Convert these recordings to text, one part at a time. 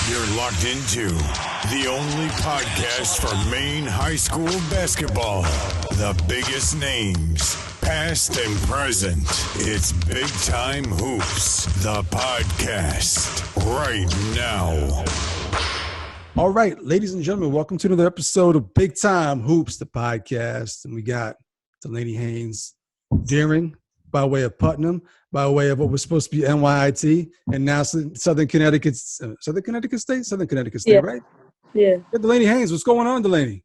You're locked into the only podcast for Maine high school basketball. The biggest names, past and present. It's Big Time Hoops, the podcast, right now. All right, ladies and gentlemen, welcome to another episode of Big Time Hoops, the podcast. And we got Delany Haines, Deering, by way of Putnam, by way of what was supposed to be NYIT, and now Southern Connecticut State, Yeah. right? Yeah. Delaney Haines, what's going on, Delaney?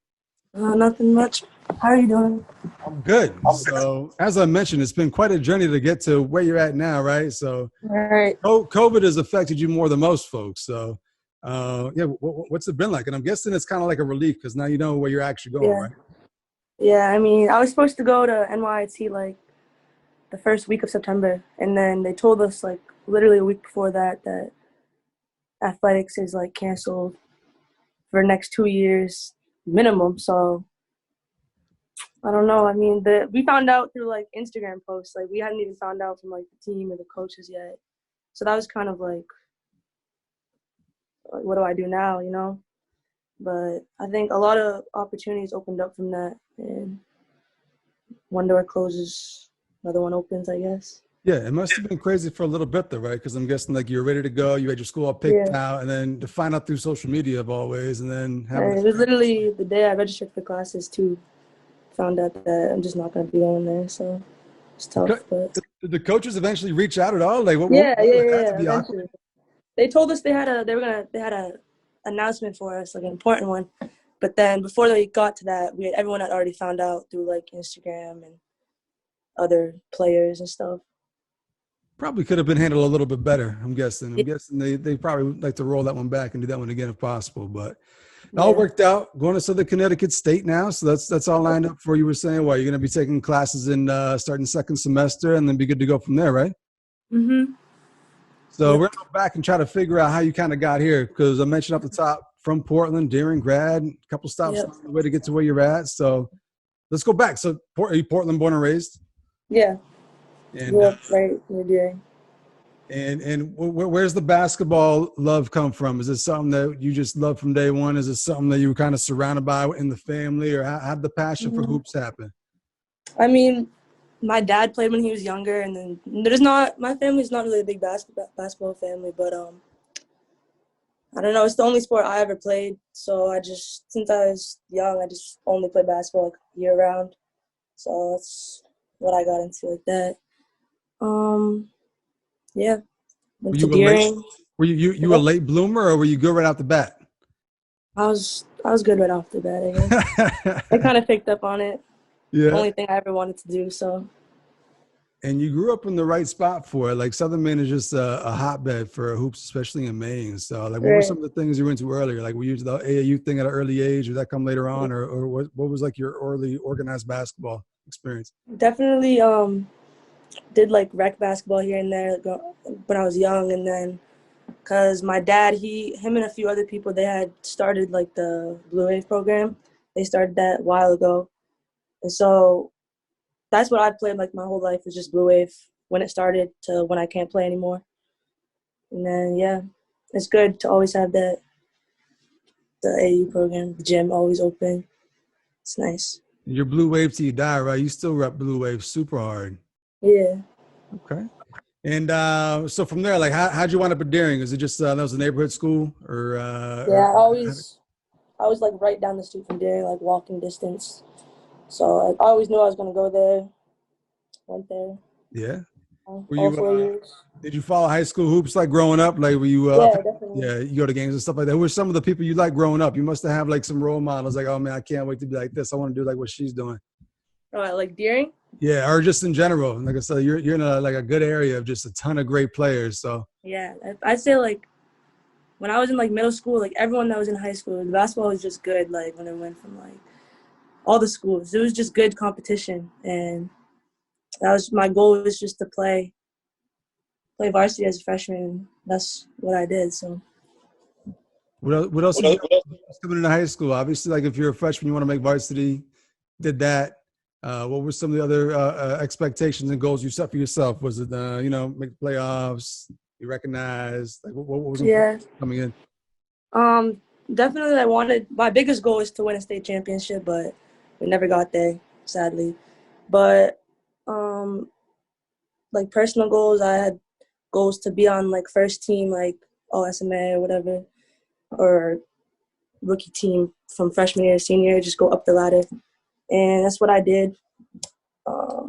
Nothing much. How are you doing? I'm good. So, as I mentioned, it's been quite a journey to get to where you're at now, right? So, All right. COVID has affected you more than most folks. So, what's it been like? And I'm guessing it's kind of like a relief because now you know where you're actually going, right? Yeah, I mean, I was supposed to go to NYIT like the first week of September, and then they told us like literally a week before that athletics is like canceled for the next 2 years minimum. So I don't know. I mean, we found out through like Instagram posts. Like we hadn't even found out from like the team or the coaches yet. So that was kind of like what do I do now, you know? But I think a lot of opportunities opened up from that, and one door closes, another one opens, I guess. Yeah, it must have been crazy for a little bit though, right? Because I'm guessing like you're ready to go, you had your school all picked out, and then to find out through social media of always, and then it was literally the day I registered for classes too. Found out that I'm just not going to be going there, so it's tough. But did the coaches eventually reach out at all? Like, yeah. Eventually. They told us they had a announcement for us, like an important one. But then before they got to that, everyone had already found out through like Instagram and other players and stuff. Probably could have been handled a little bit better, I'm guessing. They probably would like to roll that one back and do that one again if possible. But it all worked out. Going to Southern Connecticut State now, so that's all lined up for you. Were saying, well, you're going to be taking classes in starting second semester and then be good to go from there, right? Mm-hmm. So we're going to go back and try to figure out how you kind of got here, because I mentioned up the top, from Portland, Deering grad, a couple stops on the way to get to where you're at. So let's go back. So are you Portland born and raised? Yeah. And right near Deering. And where's the basketball love come from? Is it something that you just love from day one? Is it something that you were kind of surrounded by in the family, or how did the passion for hoops happen? I mean, my dad played when he was younger, and then my family's not really a big basketball family, but I don't know, it's the only sport I ever played. So since I was young, I just only played basketball like year round. So that's what I got into like that. Yeah. Were you a late bloomer, or were you good right off the bat? I was good right off the bat, I guess. I kind of picked up on it. Yeah. Only thing I ever wanted to do, so. And you grew up in the right spot for it. Like Southern Maine is just a hotbed for hoops, especially in Maine. So like, what were some of the things you were into earlier? Like, were you the AAU thing at an early age, or did that come later on, or what was like your early organized basketball experience? Definitely did like rec basketball here and there when I was young, and then because my dad, him and a few other people, they had started like the Blue Wave program. They started that a while ago, and so that's what I played like my whole life, was just Blue Wave when it started to when I can't play anymore. And then it's good to always have the AAU program, the gym always open. It's nice. You're Blue Wave till you die, right? You still rep Blue Wave super hard. Yeah. Okay. And so from there, like, how'd you wind up at Deering? Is it just that was a neighborhood school, or? I was like right down the street from Deering, like walking distance. So I always knew I was going to go there. Went there. Yeah. All 4 years. Did you follow high school hoops like growing up? Like, were you? Definitely. Yeah, you go to games and stuff like that. Who were some of the people you like growing up? You must have like some role models. Like, oh man, I can't wait to be like this. I want to do like what she's doing. Oh, like Deering? Yeah, or just in general. Like I said, you're in a good area of just a ton of great players. So yeah, I'd say like when I was in like middle school, like everyone that was in high school, the basketball was just good. Like when it went from like all the schools, it was just good competition, and that was my goal, was just to play varsity as a freshman. That's what I did. So what else coming into high school? Obviously, like if you're a freshman, you want to make varsity. Did that. What were some of the other expectations and goals you set for yourself? Was it, make playoffs, be recognized? Like, what was coming in? Definitely my biggest goal is to win a state championship, but we never got there, sadly. But like personal goals, I had goals to be on like first team, like all SMA or whatever, or rookie team from freshman year to senior year, just go up the ladder. And that's what I did.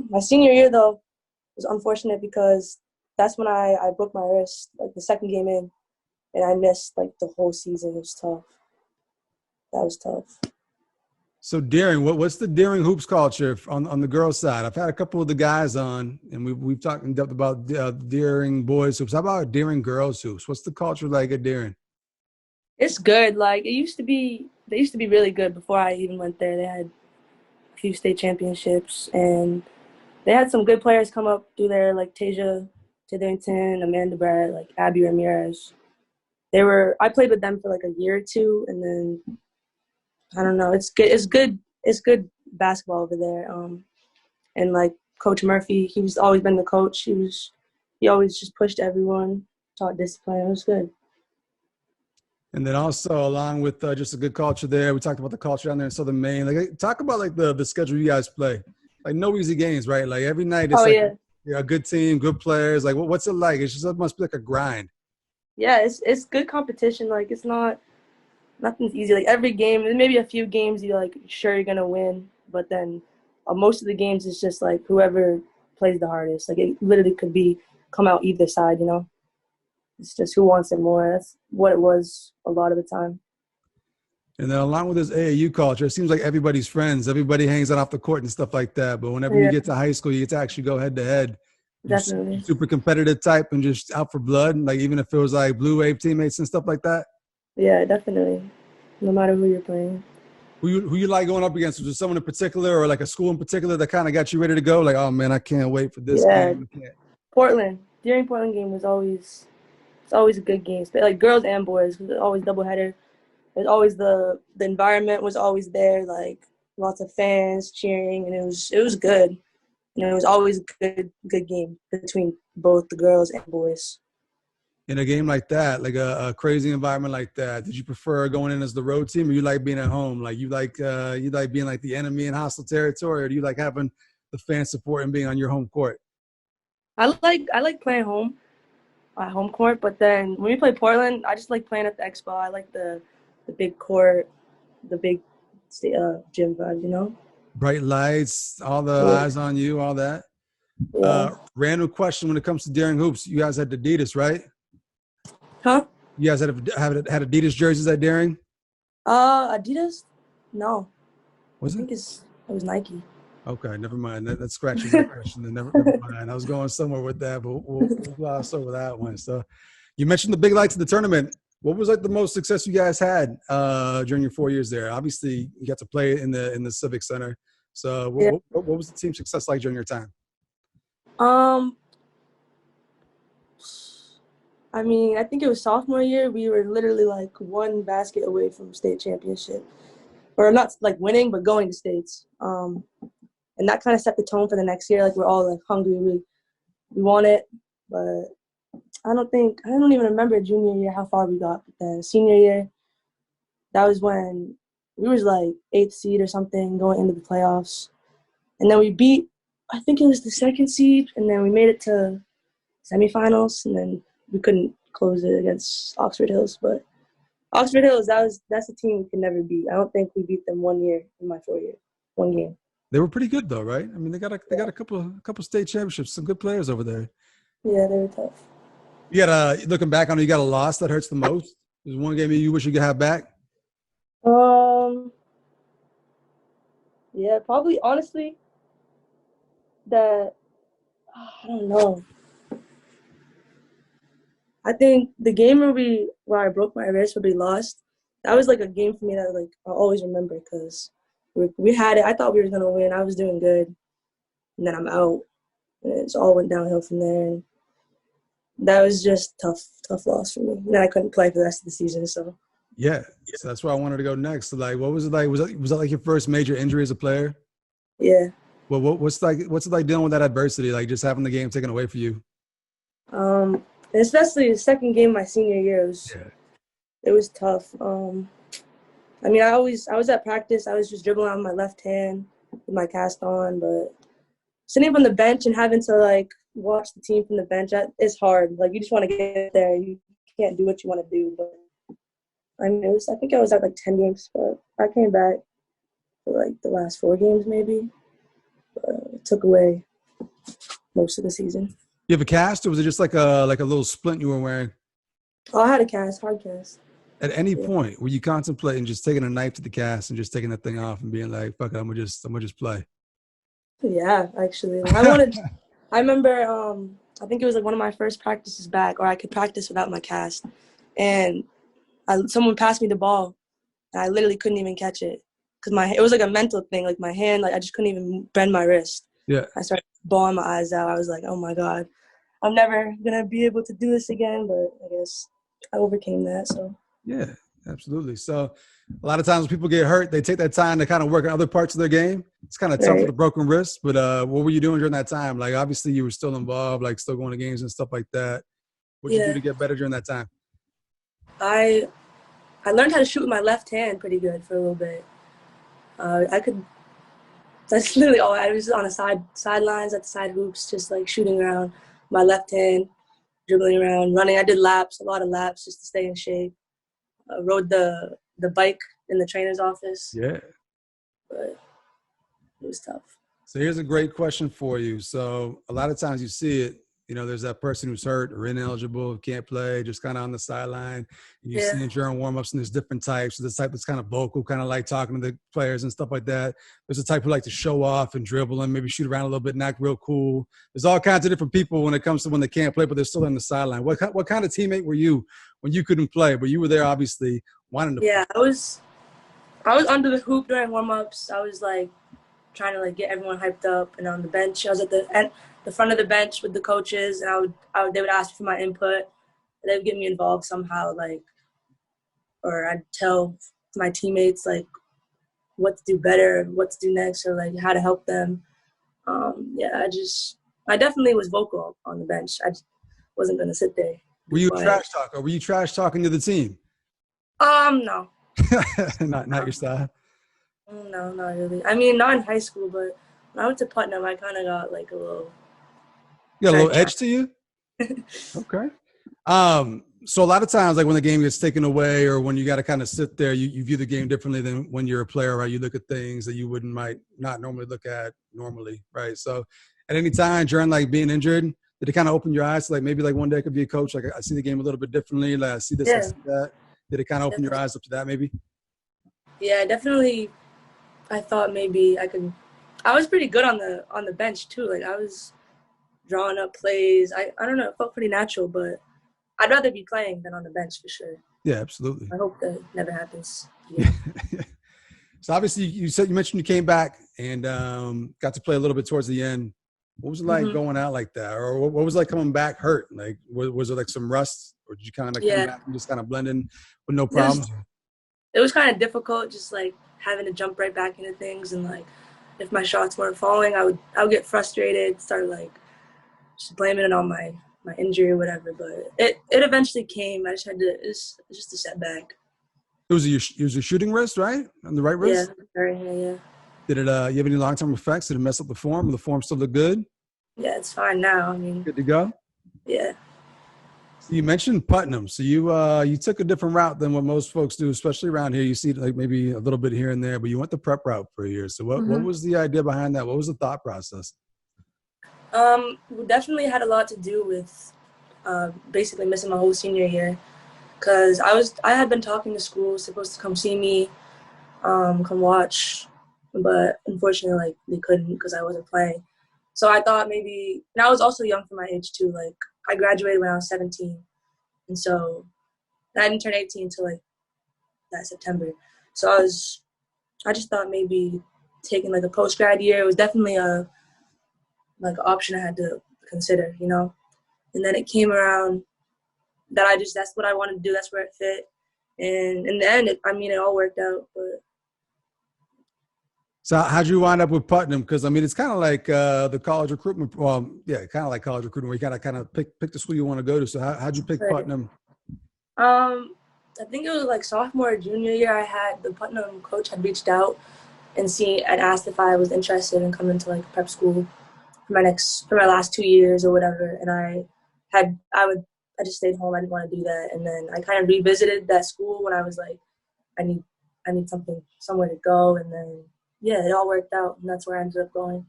My senior year, though, was unfortunate because that's when I broke my wrist, like the second game in, and I missed like the whole season. It was tough. That was tough. So Deering, what's the Deering hoops culture on the girls' side? I've had a couple of the guys on, and we've talked in depth about Deering boys hoops. How about Deering girls hoops? What's the culture like at Deering? It's good. Like they used to be really good before I even went there. They had a few state championships, and they had some good players come up through there, like Tasia Titherington, Amanda Brett, like Abby Ramirez. I played with them for like a year or two, and then I don't know. It's good. It's good. It's good basketball over there. And like Coach Murphy, he's always been the coach. He always just pushed everyone, taught discipline. It was good. And then also along with just a good culture there, we talked about the culture down there in Southern Maine. Like, talk about like the schedule you guys play. Like no easy games, right? Like every night it's a good team, good players. Like what's it like? It must be like a grind. Yeah, it's good competition. Like it's nothing's easy. Like every game, there's maybe a few games you're like sure you're gonna win, but then most of the games it's just like whoever plays the hardest. Like it literally could come out either side. It's just who wants it more. That's what it was a lot of the time. And then along with this AAU culture, it seems like everybody's friends. Everybody hangs out off the court and stuff like that. But whenever you get to high school, you get to actually go head to head. Definitely. Super competitive type and just out for blood. Like even if it was like Blue Wave teammates and stuff like that. Yeah, definitely. No matter who you're playing. Who you like going up against? Was there someone in particular or like a school in particular that kind of got you ready to go? Like, oh man, I can't wait for this game. Portland. During Portland game was always a good game. Like girls and boys, it was always doubleheader. There's always the environment was always there, like lots of fans cheering, and it was good. It was always a good game between both the girls and boys. In a game like that, like a crazy environment like that, did you prefer going in as the road team, or you like being at home? Like you like being like the enemy in hostile territory, or do you like having the fan support and being on your home court? I like playing at home court, but then when we play Portland, I just like playing at the Expo. I like the big court, the big gym vibe, Bright lights, all the eyes on you, all that. Yeah. Random question when it comes to Deering hoops, you guys had Adidas, right? Huh? You guys had Adidas jerseys at Deering? Adidas? No. Was it was Nike. Okay, never mind. That scratches that question. Then never mind. I was going somewhere with that, but we'll gloss over that one. So, you mentioned the big lights of the tournament. What was like the most success you guys had during your 4 years there? Obviously, you got to play in the Civic Center. So, what was the team success like during your time? I mean, I think it was sophomore year. We were literally like one basket away from state championship, or not like winning, but going to states. And that kind of set the tone for the next year. Like we're all like hungry. We want it, but I don't even remember junior year how far we got. But then senior year, that was when we was like 8th seed or something going into the playoffs. And then we beat, I think it was the 2nd seed, and then we made it to semifinals, and then we couldn't close it against Oxford Hills. But Oxford Hills, that's a team we could never beat. I don't think we beat them 1 year in my 4 year, one game. They were pretty good though, right? I mean, they got a couple state championships, some good players over there. Yeah, they were tough. You got looking back on it, you got a loss that hurts the most. There's one game you wish you could have back. Yeah, probably honestly that I don't know. I think the game where I broke my wrist where we lost, that was like a game for me that like I'll always remember because we had it. I thought we were gonna win. I was doing good, and then I'm out, and it all went downhill from there. And that was just tough loss for me. And then I couldn't play for the rest of the season. So yeah, so that's where I wanted to go next. So like, what was it like? Was that like your first major injury as a player? Yeah. Well, what's it like dealing with that adversity? Like just having the game taken away from you? Especially the second game of my senior year, It was tough. I mean, I was at practice. I was just dribbling on my left hand with my cast on, but sitting from the bench and having to like watch the team from the bench, it's hard. Like you just want to get there. You can't do what you want to do. But I mean, I think I was at like 10 games, but I came back for like the last 4 games maybe. But it took away most of the season. You have a cast, or was it just like a little splint you were wearing? Oh, I had a cast, hard cast. At any point, were you contemplating just taking a knife to the cast and just taking that thing off and being like, "Fuck it, I'm gonna just play"? Yeah, actually, I remember. I think it was like one of my first practices back, or I could practice without my cast, and someone passed me the ball, and I literally couldn't even catch it because it was like a mental thing. Like my hand, like I just couldn't even bend my wrist. Yeah. I started bawling my eyes out. I was like, "Oh my God, I'm never gonna be able to do this again." But I guess I overcame that. So. Yeah, absolutely. So a lot of times when people get hurt, they take that time to kind of work on other parts of their game. It's kind of tough with a broken wrist, but what were you doing during that time? Like, obviously you were still involved, like still going to games and stuff like that. What did you do to get better during that time? I learned how to shoot with my left hand pretty good for a little bit. That's literally all. I was on the sidelines at the side hoops, just like shooting around my left hand, dribbling around, running. I did a lot of laps just to stay in shape. Rode the bike in the trainer's office. Yeah. But it was tough. So here's a great question for you. So a lot of times you see it, there's that person who's hurt or ineligible, can't play, just kind of on the sideline. And you see it during warm-ups, and there's different types. So there's type that's kind of vocal, kind of like talking to the players and stuff like that. There's a type who like to show off and dribble and maybe shoot around a little bit, not real cool. There's all kinds of different people when it comes to when they can't play, but they're still on the sideline. What kind of teammate were you when you couldn't play, but you were there obviously wanting to play? Yeah, I was under the hoop during warm-ups. I was like trying to like get everyone hyped up, and on the bench, I was at the front of the bench with the coaches, and they would ask for my input. They would get me involved somehow, like, or I'd tell my teammates like what to do better, what to do next, or like how to help them. I definitely was vocal on the bench. I just wasn't gonna sit there. Were you a trash talker? Were you trash talking to the team? No. not your style. No, not really. I mean, not in high school, but when I went to Putnam, I kind of got like a little. You got a little edge to you? Okay. So a lot of times, like when the game gets taken away or when you got to kind of sit there, you view the game differently than when you're a player, right? You look at things that you might not normally look at normally, right? So at any time during like being injured, did it kind of open your eyes to like maybe like one day I could be a coach? Like I see the game a little bit differently. Like I see this, I see that. Did it kind of open your eyes up to that maybe? Yeah, definitely. I thought maybe I could. I was pretty good on the bench too. Like I was drawing up plays. I don't know. It felt pretty natural, but I'd rather be playing than on the bench for sure. Yeah, absolutely. I hope that never happens. Yeah. So obviously you mentioned you came back and got to play a little bit towards the end. What was it like going out like that? Or what was it like coming back hurt? Like was it like some rust, or did you kind of come back and just kind of blend in with no problems? It was kind of difficult, just like having to jump right back into things, and like if my shots weren't falling, I would get frustrated, start like just blaming it on my injury or whatever. But it eventually came. I just had to. It's just a setback. It was your shooting wrist, right? On the right wrist? Yeah. Did it? You have any long-term effects? Did it mess up the form? Will the form still look good? Yeah, it's fine now. I mean, good to go. Yeah. So you mentioned Putnam. So you took a different route than what most folks do, especially around here. You see like maybe a little bit here and there, but you went the prep route for a year. So what was the idea behind that? What was the thought process? We definitely had a lot to do with basically missing my whole senior year, because I had been talking to schools supposed to come see me, come watch, but unfortunately like they couldn't because I wasn't playing. So I thought maybe, and I was also young for my age too. Like I graduated when I was 17, and so I didn't turn 18 until like that September. So I just thought maybe taking like a post-grad year. It was definitely an option I had to consider, you know. And then it came around that that's what I wanted to do. That's where it fit. And in the end, it all worked out. But so how'd you wind up with Putnam? Because, I mean, it's kind of like the college recruitment. Well, yeah, kind of like college recruitment where you got to kind of pick the school you want to go to. So how'd you pick Putnam? I I think it was like sophomore or junior year, the Putnam coach had reached out and asked if I was interested in coming to like prep school for my last 2 years or whatever. And I just stayed home. I didn't want to do that. And then I kind of revisited that school when I was like, I need somewhere to go. And then, yeah, it all worked out. And that's where I ended up going.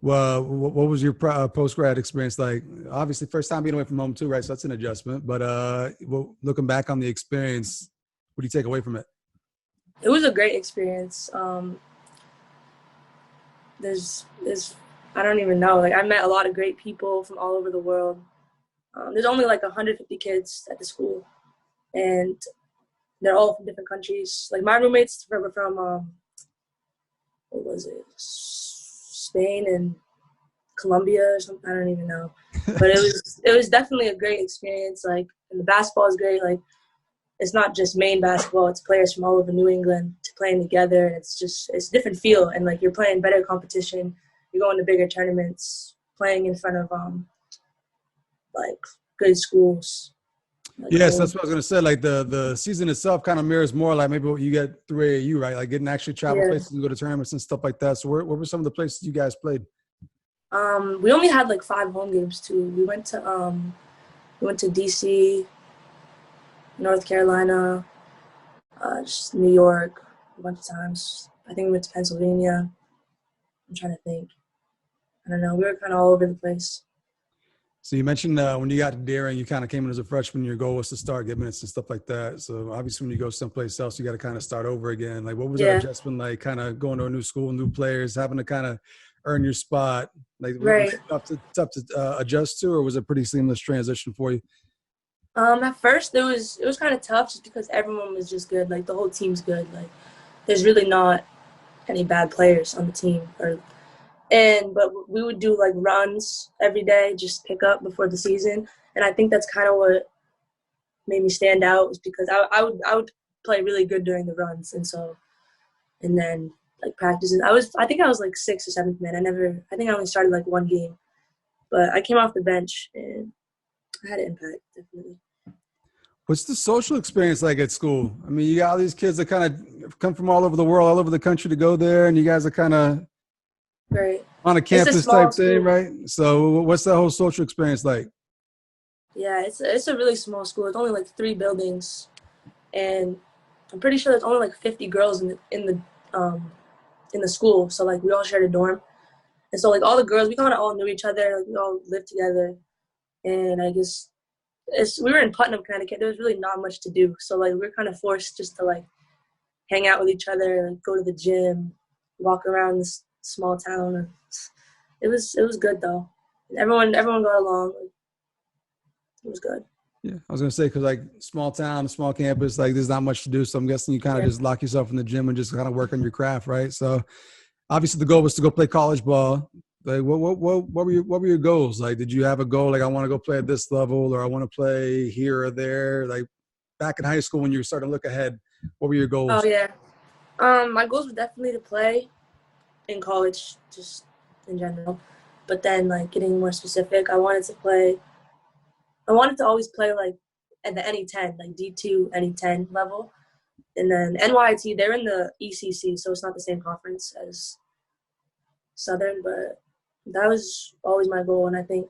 Well, what was your post-grad experience like? Obviously, first time being away from home too, right? So that's an adjustment. But looking back on the experience, what do you take away from it? It was a great experience. There's I don't even know. Like, I met a lot of great people from all over the world. There's only like 150 kids at the school, and they're all from different countries. Like, my roommates were from what was it? Spain and Colombia or something. I don't even know. But it was definitely a great experience. Like, and the basketball is great. Like, it's not just Maine basketball. It's players from all over New England playing together. And it's a different feel. And, like, you're playing better competition. You're going to bigger tournaments, playing in front of, like, good schools. Like, yes, that's what I was going to say. Like, the season itself kind of mirrors more like maybe what you get through AAU, right? Like, getting to actually travel places and go to tournaments and stuff like that. So where were some of the places you guys played? We only had, like, 5 home games, too. We went to D.C., North Carolina, just New York a bunch of times. I think we went to Pennsylvania. I'm trying to think. I don't know. We were kind of all over the place. So you mentioned when you got to Deering, you kind of came in as a freshman. Your goal was to start, get minutes and stuff like that. So obviously when you go someplace else, you got to kind of start over again. Like, what was that adjustment like, kind of going to a new school, new players, having to kind of earn your spot? Like, was it tough to adjust to, or was it a pretty seamless transition for you? At first, it was kind of tough just because everyone was just good. Like, the whole team's good. Like, there's really not any bad players on the team. But we would do, like, runs every day, just pick up before the season. And I think that's kind of what made me stand out, was because I would play really good during the runs. And then, like, practices. I think I was, like, 6th or 7th man. I think I only started, like, 1 game. But I came off the bench, and I had an impact, definitely. What's the social experience like at school? I mean, you got all these kids that kind of come from all over the world, all over the country to go there, and you guys are kind of on a campus type thing, right? So what's that whole social experience like? Yeah, it's a really small school. It's only like 3 buildings, and I'm pretty sure there's only like 50 girls in the school. So, like, we all shared a dorm, and so, like, all the girls, we kind of all knew each other. Like, we all lived together, and I guess we were in Putnam, Connecticut. There was really not much to do, so, like, we were kind of forced just to, like, hang out with each other, like, go to the gym, walk around this small town. It was good though. Everyone got along. It was good. Yeah, I was gonna say, because, like, small town, small campus, like, there's not much to do. So I'm guessing you kind of just lock yourself in the gym and just kind of work on your craft, right? So obviously the goal was to go play college ball. Like, what were your goals? Like, did you have a goal? Like, I want to go play at this level, or I want to play here or there? Like, back in high school when you were starting to look ahead, what were your goals? Oh yeah, my goals were definitely to play in college, just in general. But then, like, getting more specific, I wanted to always play, like, at the NE10, like D2 NE10 level. And then NYT, they're in the ECC, so it's not the same conference as Southern, but that was always my goal. And I think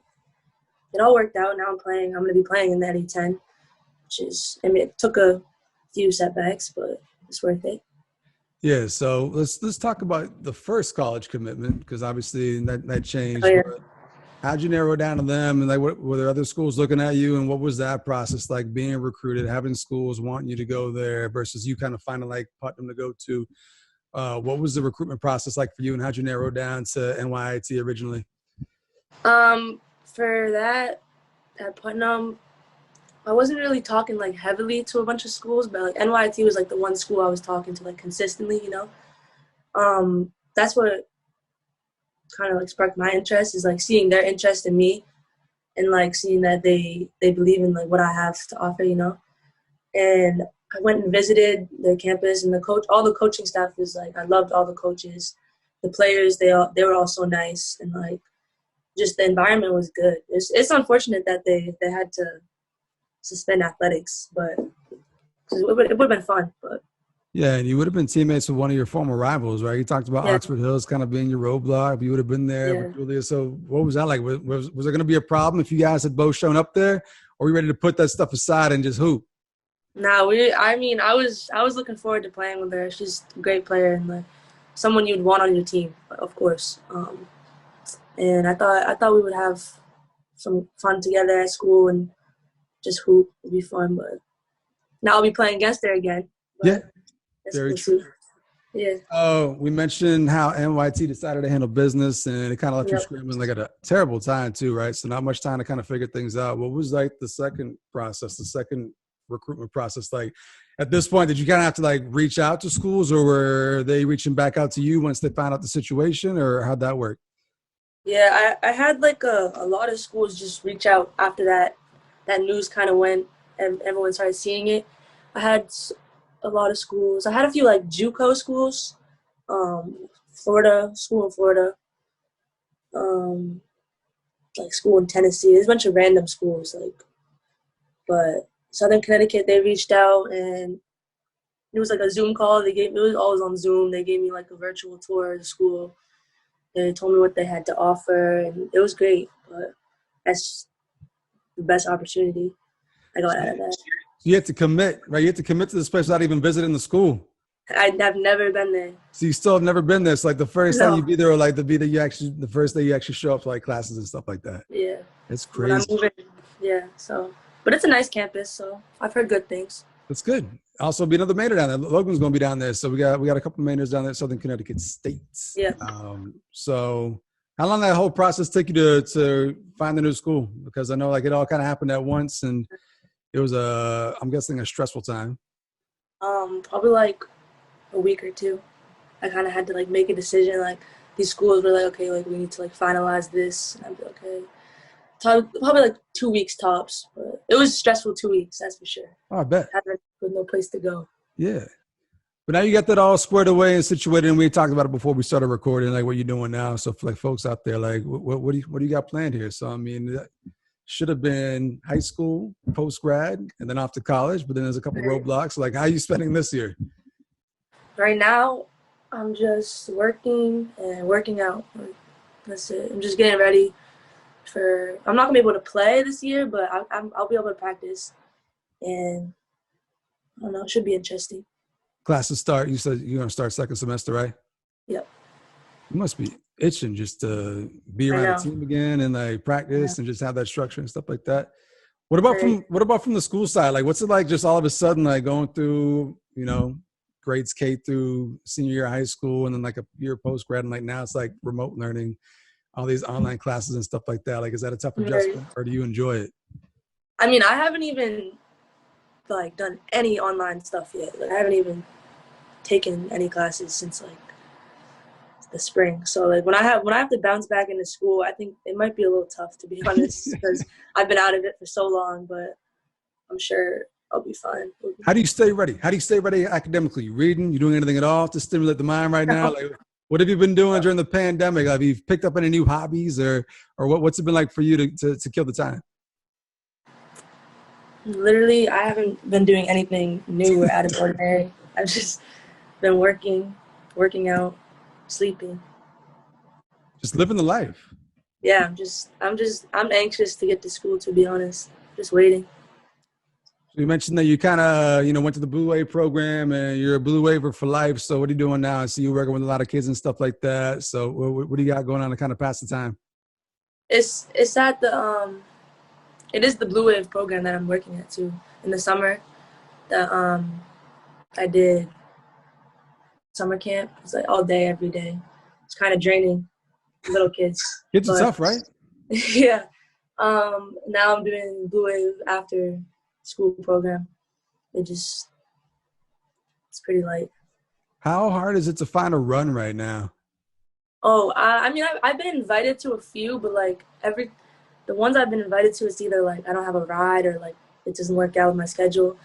it all worked out. Now I'm going to be playing in the NE10, which is, I mean, it took a few setbacks, but it's worth it. Yeah, so let's talk about the first college commitment, because obviously that changed. Oh, yeah. How'd you narrow down to them, and, like, were there other schools looking at you, and what was that process like, being recruited, having schools wanting you to go there versus you kind of finding, like, Putnam to go to? What was the recruitment process like for you, and how'd you narrow down to NYIT originally? For that, at Putnam, I wasn't really talking, like, heavily to a bunch of schools, but, like, NYT was, like, the one school I was talking to, like, consistently, you know. That's what kind of, like, sparked my interest, is, like, seeing their interest in me and, like, seeing that they believe in, like, what I have to offer, you know. And I went and visited their campus, and all the coaching staff was, like, I loved all the coaches. The players, they were all so nice, and, like, just the environment was good. It's unfortunate that they had to suspend athletics, but 'Cause it would have been fun, but Yeah, and you would have been teammates with one of your former rivals, right? You talked about yeah, Oxford Hills kind of being your roadblock. You would have been there yeah. with Julia. So what was that like? Was there going to be a problem if you guys had both shown up there? Or were you ready to put that stuff aside and just hoop? Nah, I was looking forward to playing with her. She's a great player and like someone you'd want on your team, of course. And I thought we would have some fun together at school and just hoop. It'd be fun, but now I'll be playing against her again. Yeah, But very we'll true. see. Yeah. Oh, we mentioned how NYT decided to handle business, and it kind of left you Yep. scrambling like at a terrible time too, right? So not much time to kind of figure things out. What was like the second process, the second recruitment process like? At this point, did you kind of have to like reach out to schools, or were they reaching back out to you once they found out the situation, or how'd that work? Yeah, I had like a lot of schools just reach out after that news kind of went and everyone started seeing it. I had a lot of schools. I had a few like JUCO schools, school in Florida, um, like school in Tennessee. There's a bunch of random schools, like, but Southern Connecticut, they reached out and it was like a Zoom call. It was always on Zoom. They gave me like a virtual tour of the school. They told me what they had to offer, and it was great. But that's the best opportunity I got out of that. You had to commit, right? You had to commit to this place without even visiting the school. I've never been there. So you still have never been there. It's like the first time No. you be there, or like the first day you actually show up to like classes and stuff like that. Yeah. It's When I'm crazy. moving, yeah. So, but it's a nice campus, so I've heard good things. That's good. Also, be another Mainer down there. Logan's going to be down there, so we got a couple of Mainers down there at Southern Connecticut State. Yeah. So, how long did that whole process take you to find the new school? Because I know like it all kind of happened at once, and it was I'm guessing a stressful time. Probably like a week or two. I kind of had to like make a decision. Like these schools were like, okay, like we need to like finalize this, and I'd be okay. Probably like 2 weeks tops, but it was stressful 2 weeks, that's for sure. Oh, I bet. With no place to go. Yeah. But now you got that all squared away and situated, and we talked about it before we started recording, like what you're doing now. So for like folks out there, like what do you got planned here? So I mean, that should have been high school, post-grad, and then off to college. But then there's a couple roadblocks. Like, how are you spending this year? Right now, I'm just working and working out. That's it. I'm just getting ready for. I'm not gonna be able to play this year, but I'll be able to practice, and I don't know. It should be interesting. Classes start. You said you're gonna start second semester, right? Yep. You must be itching just to be around the team again and like practice and just have that structure and stuff like that. What about from the school side? Like, what's it like just all of a sudden like going through, grades K through senior year of high school and then like a year post grad and like now it's like remote learning, all these online classes and stuff like that. Like, is that a tough adjustment or do you enjoy it? I mean, I haven't even like done any online stuff yet. Like, I haven't even taken any classes since like the spring. So like when I have to bounce back into school, I think it might be a little tough, to be honest, because I've been out of it for so long, but I'm sure I'll be fine. How do you stay ready? How do you stay ready academically? You reading? You doing anything at all to stimulate the mind right now? Like, what have you been doing during the pandemic? Have you picked up any new hobbies or what's it been like for you to kill the time? Literally, I haven't been doing anything new or out of ordinary. I've just been working out, sleeping. Just living the life. Yeah, I'm anxious to get to school, to be honest. Just waiting. You mentioned that you kind of, went to the Blue Wave program and you're a Blue Waver for life. So what are you doing now? I see you working with a lot of kids and stuff like that. So what do you got going on to kind of pass the time? It's at it is the Blue Wave program that I'm working at too. In the summer, that I did summer camp. It's like all day, every day. It's kind of draining, little kids. Kids are tough, right? Yeah. Now I'm doing Blue Wave after school program. It's pretty light. How hard is it to find a run right now? Oh, I mean, I've been invited to a few, but like the ones I've been invited to, it's either like I don't have a ride or like it doesn't work out with my schedule.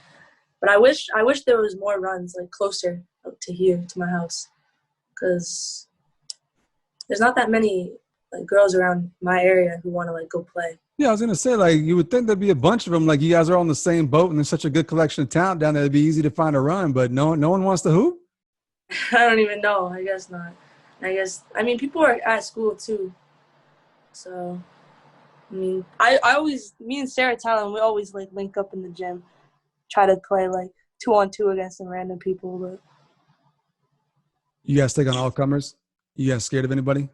But I wish there was more runs like closer to here, to my house, because there's not that many like girls around my area who want to like go play. Yeah, I was gonna say, like, you would think there'd be a bunch of them. Like, you guys are all in the same boat, and there's such a good collection of talent down there. It'd be easy to find a run, but no one wants to hoop. I don't even know. I guess not. I mean, people are at school too. So, I mean, I always, me and Sarah Talon, we always like link up in the gym, try to play like 2-on-2 against some random people. But You guys take on all comers? You guys scared of anybody?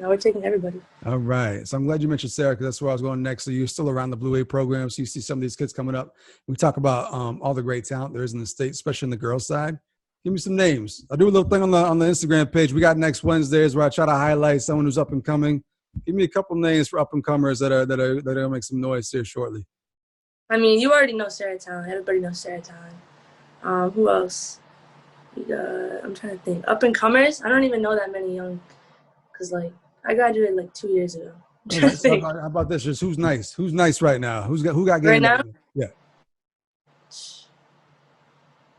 now we're taking everybody. All right. So I'm glad you mentioned Sarah, because that's where I was going next. So you're still around the Blue A program. So you see some of these kids coming up. We talk about all the great talent there is in the state, especially in the girls' side. Give me some names. I'll do a little thing on the Instagram page. We got next Wednesdays where I try to highlight someone who's up and coming. Give me a couple names for up and comers that are gonna make some noise here shortly. I mean, you already know Sarah Talon. Everybody knows Sarah Talon. Who else? I'm trying to think. Up and comers. I don't even know that many young, cause like I graduated like 2 years ago. Right, so how about this? Just who's nice? Who's nice right now? Who got game right now? Yeah.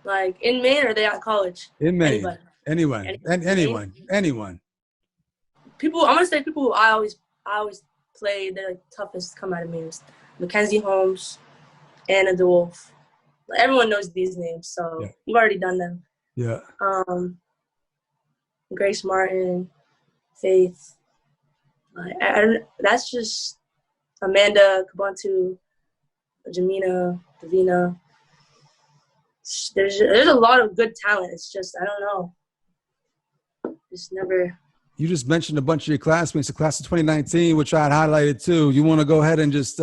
Like in Maine, or are they at college? In Maine. Anybody. Anyone. People. I'm gonna say people who I always play. They're like toughest to come out of Maine. Mackenzie Holmes, Anna DeWolf. Like, everyone knows these names, so you've already done them. Yeah. Grace Martin, Faith. That's just Amanda Kabantu, Jamina, Davina. There's a lot of good talent. It's just, I don't know. Just never. You just mentioned a bunch of your classmates, the class of 2019, which I had highlighted too. You want to go ahead and just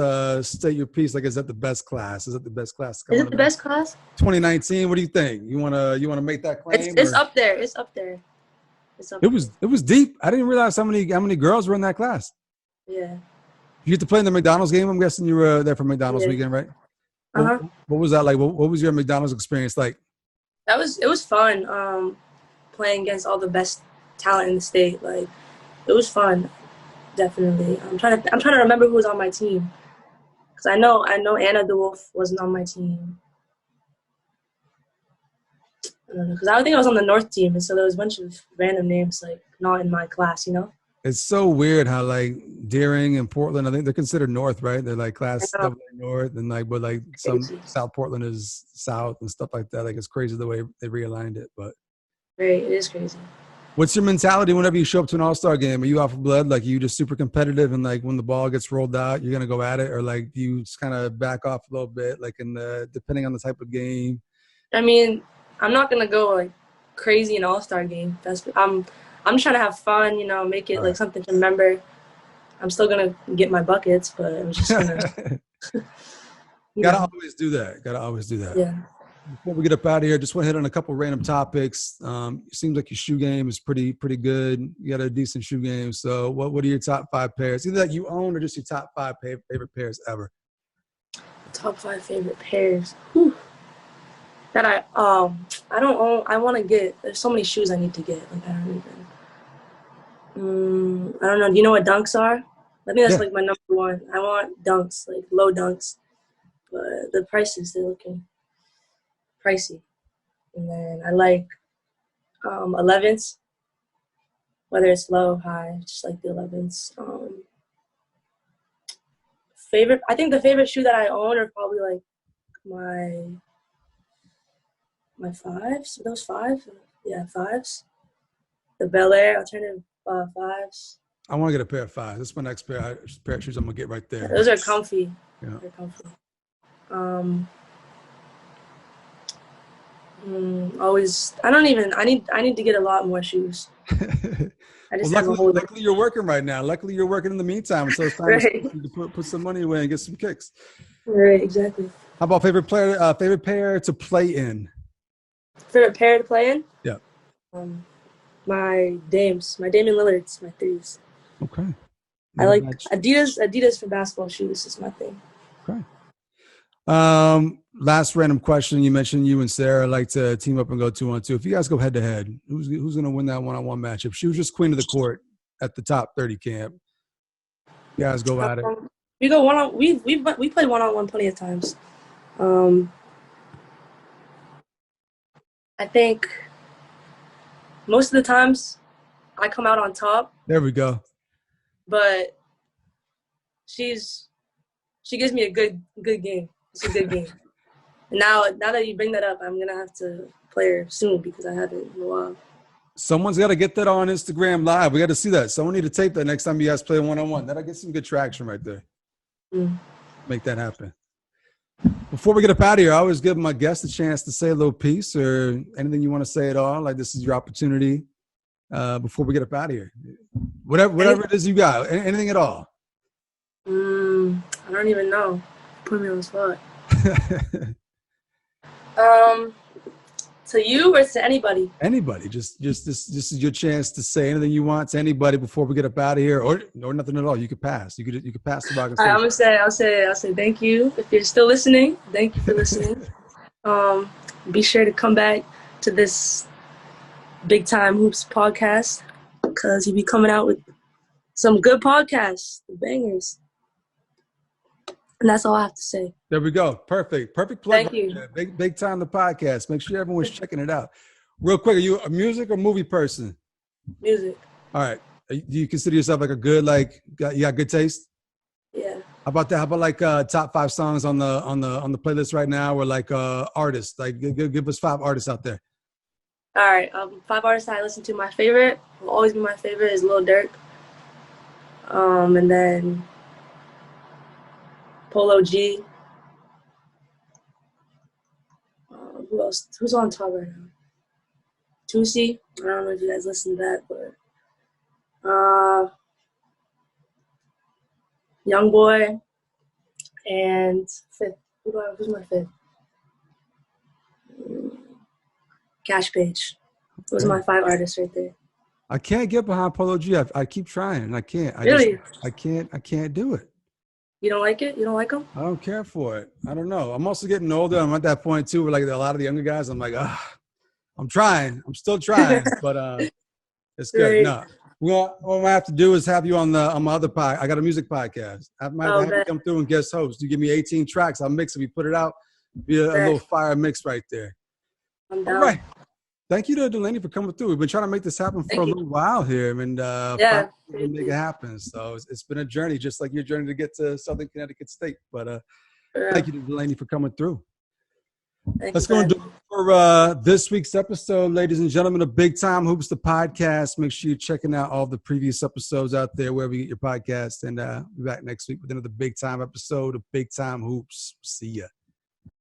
state your piece? Like, is that the best class? Is it the best class? Is it the best class? 2019. What do you think? You want to make that claim? It's up there. It's up there. It was deep. I didn't realize how many girls were in that class. Yeah. You get to play in the McDonald's game. I'm guessing you were there for McDonald's weekend, right? Uh-huh. What was that like? What was your McDonald's experience like? It was fun. Playing against all the best talent in the state. Like, it was fun. Definitely. I'm trying to remember who was on my team, because I know Anna DeWolf wasn't on my team. I don't know, because I think I was on the North team, and so there was a bunch of random names like not in my class, you know. It's so weird how like Deering and Portland, I think they're considered North, right? They're like class AA North, and like, but like some South Portland is South and stuff like that. Like, it's crazy the way they realigned it, but right, it is crazy. What's your mentality whenever you show up to an all-star game? Are you off of blood? Like, are you just super competitive, and like when the ball gets rolled out, you're gonna go at it, or like do you just kind of back off a little bit, like depending on the type of game? I mean, I'm not gonna go like crazy in all-star game. I'm trying to have fun, you know, make it like something to remember. I'm still gonna get my buckets, but I'm just gonna. Gotta always do that. Yeah. Before we get up out of here, just want to hit on a couple random topics. It seems like your shoe game is pretty good. You got a decent shoe game. So, what are your top 5 pairs? Either that you own or just your top 5 favorite pairs ever. Top 5 favorite pairs. Whew. That I don't own. I want to get. There's so many shoes I need to get. Like, I don't even. I don't know. Do you know what Dunks are? I think that's like my number one. I want Dunks, like low Dunks, but the prices, they're looking pricey. And then I like 11s, whether it's low or high, just like the 11s. I think the favorite shoe that I own are probably like my 5s. Are those 5? Yeah, 5s. The Bel Air alternative 5s. I want to get a pair of 5s. That's my next pair of shoes I'm gonna get right there. Those are comfy. Yeah. They're comfy. Always. I need to get a lot more shoes. I just luckily you're working right now. Luckily you're working in the meantime, so it's time to put some money away and get some kicks. Right, exactly. How about favorite pair to play in? Favorite pair to play in? Yeah. My Damian Lillard's, my 3s. Okay. I like Adidas for basketball shoes is my thing. Okay. Last random question. You mentioned you and Sarah like to team up and go 2-on-2. If you guys go head to head, who's going to win that one-on-one matchup? She was just queen of the court at the top 30 camp. You guys go at it. We go one-on. We play one-on-one plenty of times. I think most of the times I come out on top. There we go. but she gives me a good game. It's a good game. Now that you bring that up, I'm gonna have to play her soon because I haven't in a while. Someone's got to get that on Instagram Live. We got to see that. Someone need to tape that next time you guys play one-on-one. That'll get some good traction right there. Make that happen. Before we get up out of here, I always give my guests a chance to say a little piece or anything you want to say at all. Like, this is your opportunity before we get up out of here. Whatever it is you got. Anything at all. I don't even know. Put me on the spot. To you or to anybody? Anybody. Just this is your chance to say anything you want to anybody before we get up out of here, or nothing at all. You could pass. You could pass the rock. I'll say thank you if you're still listening. Thank you for listening. Be sure to come back to this Big Time Hoops podcast because he'll be coming out with some good podcasts, bangers. And that's all I have to say. There we go. Perfect plug. Thank you. Big Time the podcast. Make sure everyone's checking it out. Real quick, are you a music or movie person? Music. All right. Do you consider yourself like a good, you got good taste? Yeah. How about that? How about like top 5 songs on the playlist right now, or like artists? Like give us 5 artists out there. All right. 5 artists I listen to. My favorite will always be my favorite is Lil Durk. And then Polo G. Who else? Who's on top right now? Tusi. I don't know if you guys listen to that, but Young Boy and fifth. Who's my fifth? Cash Page. Those are my 5 artists right there. I can't get behind Polo G. I keep trying and I can't. I can't do it. You don't like it? You don't like them? I don't care for it. I don't know. I'm also getting older. I'm at that point too where like a lot of the younger guys, I'm like, I'm trying. I'm still trying, but it's good. Right. No. Well, what I have to do is have you on my other podcast. I got a music podcast. I might have you come through and guest host. You give me 18 tracks. I'll mix it. We put it out. Be a little fire mix right there. I'm down. All right. Thank you to Delaney for coming through. We've been trying to make this happen for a little while here, and make it happen. So it's been a journey, just like your journey to get to Southern Connecticut State. But thank you to Delaney for coming through. Let's go and do it for this week's episode, ladies and gentlemen, of Big Time Hoops, the podcast. Make sure you're checking out all the previous episodes out there wherever you get your podcast, and we'll be back next week with another Big Time episode of Big Time Hoops. See ya.